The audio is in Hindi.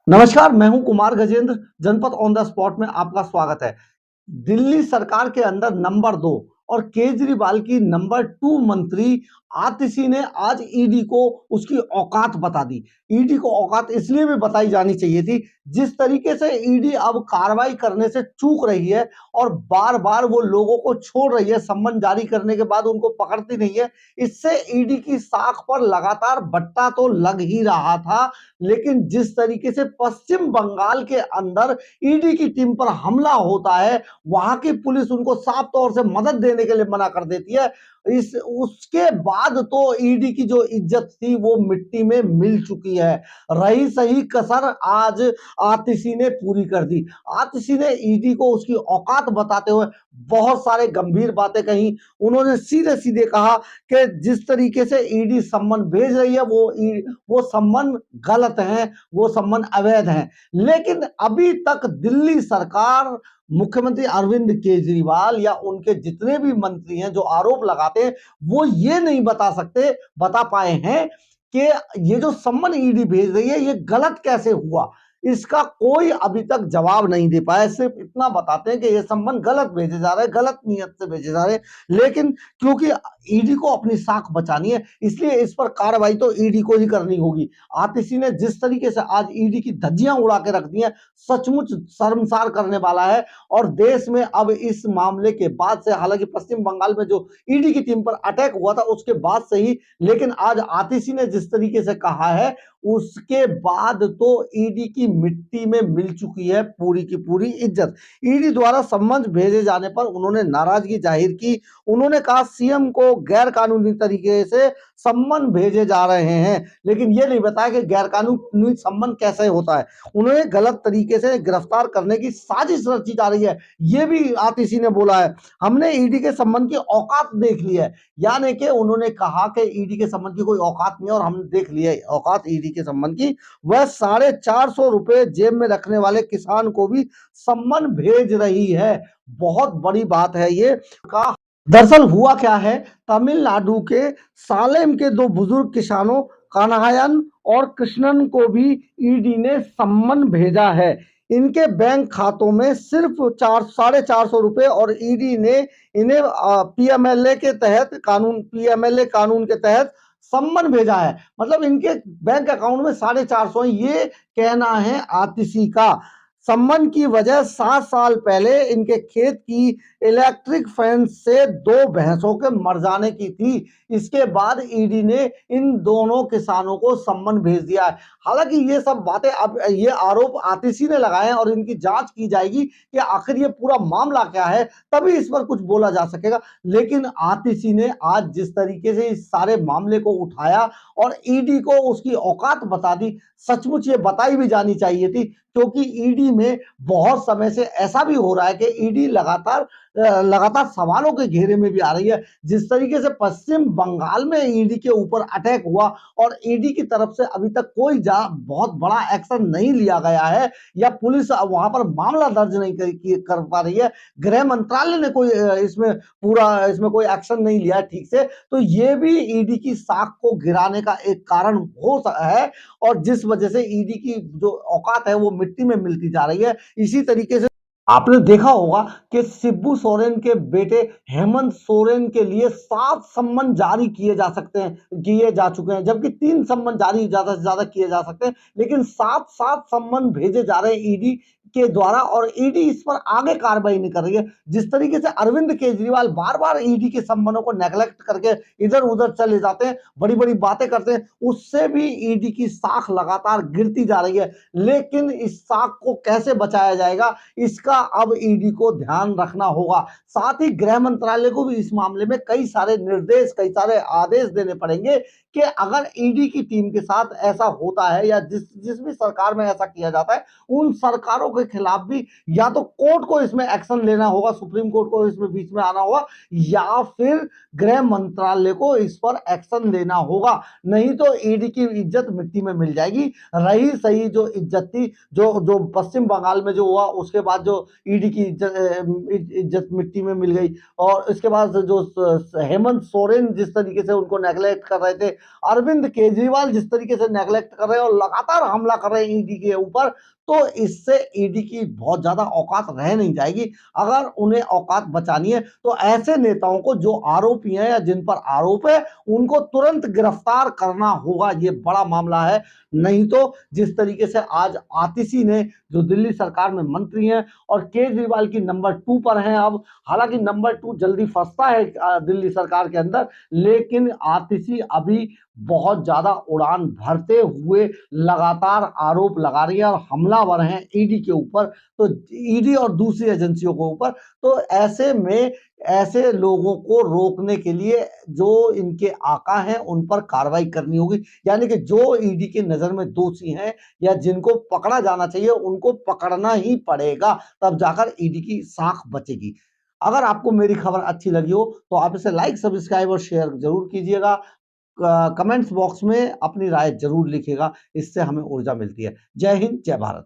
नमस्कार, मैं हूं कुमार गजेंद्र। जनपद ऑन द स्पॉट में आपका स्वागत है। दिल्ली सरकार के अंदर नंबर 2 और केजरीवाल की नंबर 2 मंत्री आतिशी ने आज ईडी को उसकी औकात बता दी। ईडी को औकात इसलिए भी बताई जानी चाहिए थी, जिस तरीके से ईडी अब कार्रवाई करने से चूक रही है और बार-बार वो लोगों को छोड़ रही है, सम्मन जारी करने के बाद उनको पकड़ती नहीं है। इससे ईडी की साख पर लगातार बट्टा तो लग ही रहा था, लेकिन जिस तरीके से पश्चिम बंगाल के अंदर ईडी की टीम पर हमला होता है, वहां की पुलिस उनको साफ तौर से मदद देने के लिए मना कर देती है। इस उसके बाद तो ईडी की जो इज्जत थी वो मिट्टी में मिल चुकी है। रही सही कसर आज आतिशी ने पूरी कर दी। आतिशी ने ईडी को उसकी औकात बताते हुए बहुत सारे गंभीर बातें कही। उन्होंने सीधे सीधे कहा कि जिस तरीके से ईडी सम्मन भेज रही है वो सम्मन गलत है, वो सम्मन अवैध है। लेकिन अभी तक दिल्ली सरकार, मुख्यमंत्री अरविंद केजरीवाल या उनके जितने भी मंत्री हैं जो आरोप लगाते हैं, वो ये नहीं बता पाए हैं कि ये जो सम्मन ईडी भेज रही है ये गलत कैसे हुआ। इसका कोई अभी तक जवाब नहीं दे पाया। सिर्फ इतना बताते हैं कि ये सम्मन गलत भेजे जा रहे हैं, गलत नियत से भेजे जा रहे हैं। लेकिन क्योंकि ईडी को अपनी साख बचानी है, इसलिए इस पर कार्रवाई तो ईडी को ही करनी होगी। आतिशी ने जिस तरीके से आज ईडी की धज्जियां उड़ा के रख दी हैं, सचमुच शर्मसार करने वाला है। और देश में अब इस मामले के बाद से, हालांकि पश्चिम बंगाल में जो ईडी की टीम पर अटैक हुआ था उसके बाद से ही, लेकिन आज आतिशी ने जिस तरीके से कहा है उसके बाद तो ईडी की मिट्टी में मिल चुकी है पूरी की पूरी इज्जत। ईडी द्वारा सम्मन भेजे जाने पर उन्होंने नाराजगी जाहिर की। उन्होंने कहा सीएम को गैर कानूनी तरीके से सम्मन भेजे जा रहे हैं, लेकिन यह नहीं बताया कि गैर कानूनी सम्मन कैसे होता है। उन्होंने गलत तरीके से गिरफ्तार करने की साजिश रची जा रही है, यह भी आतिशी ने बोला है। हमने ईडी के सम्मन की औकात देख ली है, यानी कि उन्होंने कहा कि ईडी के सम्मन की कोई औकात नहीं है और हमने देख लिया है औकात ईडी के सम्मन की। वह 450 रुपए जेब में रखने वाले किसान को भी सम्मन भेज रही है। बहुत बड़ी बात है ये। का दरअसल हुआ क्या है, तमिलनाडु के सालेम के दो बुजुर्ग किसानों कान्हायन और कृष्णन को भी ईडी ने सम्मन भेजा है। इनके बैंक खातों में सिर्फ 450 रुपए और ईडी ने इन्हें पीएमएलए कानून के तहत सम्मन भेजा है। मतलब इनके बैंक अकाउंट में 450 ये कहना है आतिशी का। सम्मन की वजह 7 साल पहले इनके खेत की इलेक्ट्रिक फेंस से 2 भैंसों के मर जाने की थी। इसके बाद ईडी ने इन दोनों किसानों को सम्मन भेज दिया है। हालांकि ये सब बातें, अब ये आरोप आतिशी ने लगाए हैं और इनकी जांच की जाएगी कि आखिर ये पूरा मामला क्या है, तभी इस पर कुछ बोला जा सकेगा। लेकिन आतिशी ने आज जिस तरीके से इस सारे मामले को उठाया और ईडी को उसकी औकात बता दी, सचमुच ये बताई भी जानी चाहिए थी। क्योंकि ईडी में बहुत समय से ऐसा भी हो रहा है कि ईडी लगातार सवालों के घेरे में भी आ रही है। जिस तरीके से पश्चिम बंगाल में ईडी के ऊपर अटैक हुआ और ईडी की तरफ से अभी तक कोई बहुत बड़ा एक्शन नहीं लिया गया है, या पुलिस वहां पर मामला दर्ज नहीं कर पा रही है, गृह मंत्रालय ने कोई इसमें कोई एक्शन नहीं लिया है ठीक से, तो ये भी ईडी की साख को गिराने का एक कारण है। और जिस वजह से ईडी की जो औकात है वो मिट्टी में मिलती जा रही है। इसी तरीके से आपने देखा होगा कि शिबू सोरेन के बेटे हेमंत सोरेन के लिए 7 सम्मन जारी किए जा चुके हैं, जबकि 3 सम्मन जारी ज्यादा से ज्यादा किए जा सकते हैं, लेकिन 7 सम्मन भेजे जा रहे हैं ईडी के द्वारा और ईडी इस पर आगे कार्रवाई नहीं कर रही है। जिस तरीके से अरविंद केजरीवाल बार बार ईडी के सम्मनों को नेग्लेक्ट करके इधर उधर चले जाते हैं, बड़ी बड़ी बातें करते हैं, उससे भी ईडी की साख लगातार गिरती जा रही है। लेकिन इस साख को कैसे बचाया जाएगा, इसका अब ईडी को ध्यान रखना होगा। साथ ही गृह मंत्रालय को भी इस मामले में कई सारे आदेश देने पड़ेंगे कि अगर ईडी की टीम के साथ ऐसा होता है या जिस जिस भी सरकार में ऐसा किया जाता है, उन सरकारों के खिलाफ भी या तो कोर्ट को इसमें एक्शन लेना होगा, सुप्रीम कोर्ट को इसमें बीच में आना होगा, या फिर गृह मंत्रालय को इस पर एक्शन लेना होगा। नहीं तो ईडी की इज्जत मिट्टी में मिल जाएगी। रही सही जो इज्जत थी, जो जो पश्चिम बंगाल में जो हुआ, उसके बाद जो ईडी की इज्जत मिट्टी में मिल गई, और इसके बाद जो हेमंत सोरेन जिस तरीके से उनको नेगलेक्ट कर रहे थे, अरविंद केजरीवाल जिस तरीके से नेगलेक्ट कर रहे हैं और लगातार हमला कर रहे हैं ईडी के ऊपर, तो इससे ईडी की बहुत ज्यादा औकात रह नहीं जाएगी। अगर उन्हें औकात बचानी है तो ऐसे नेताओं को जो आरोपी हैं या जिन पर आरोप है, उनको तुरंत गिरफ्तार करना होगा। ये बड़ा मामला है। नहीं तो जिस तरीके से आज आतिशी ने, जो दिल्ली सरकार में मंत्री हैं और केजरीवाल की नंबर 2 पर हैं अब, हालांकि नंबर 2 जल्दी फंसता है दिल्ली सरकार के अंदर, लेकिन आतिशी अभी बहुत ज्यादा उड़ान भरते हुए लगातार आरोप लगा रही है और हमलावर हैं ईडी के ऊपर, तो ईडी और दूसरी एजेंसियों के ऊपर। तो ऐसे में ऐसे लोगों को रोकने के लिए जो इनके आका हैं उन पर कार्रवाई करनी होगी, यानी कि जो ईडी की नजर में दोषी हैं या जिनको पकड़ा जाना चाहिए उनको पकड़ना ही पड़ेगा, तब जाकर ईडी की साख बचेगी। अगर आपको मेरी खबर अच्छी लगी हो तो आप इसे लाइक, सब्सक्राइब और शेयर जरूर कीजिएगा। कमेंट्स बॉक्स में अपनी राय जरूर लिखिएगा, इससे हमें ऊर्जा मिलती है। जय हिंद, जय भारत।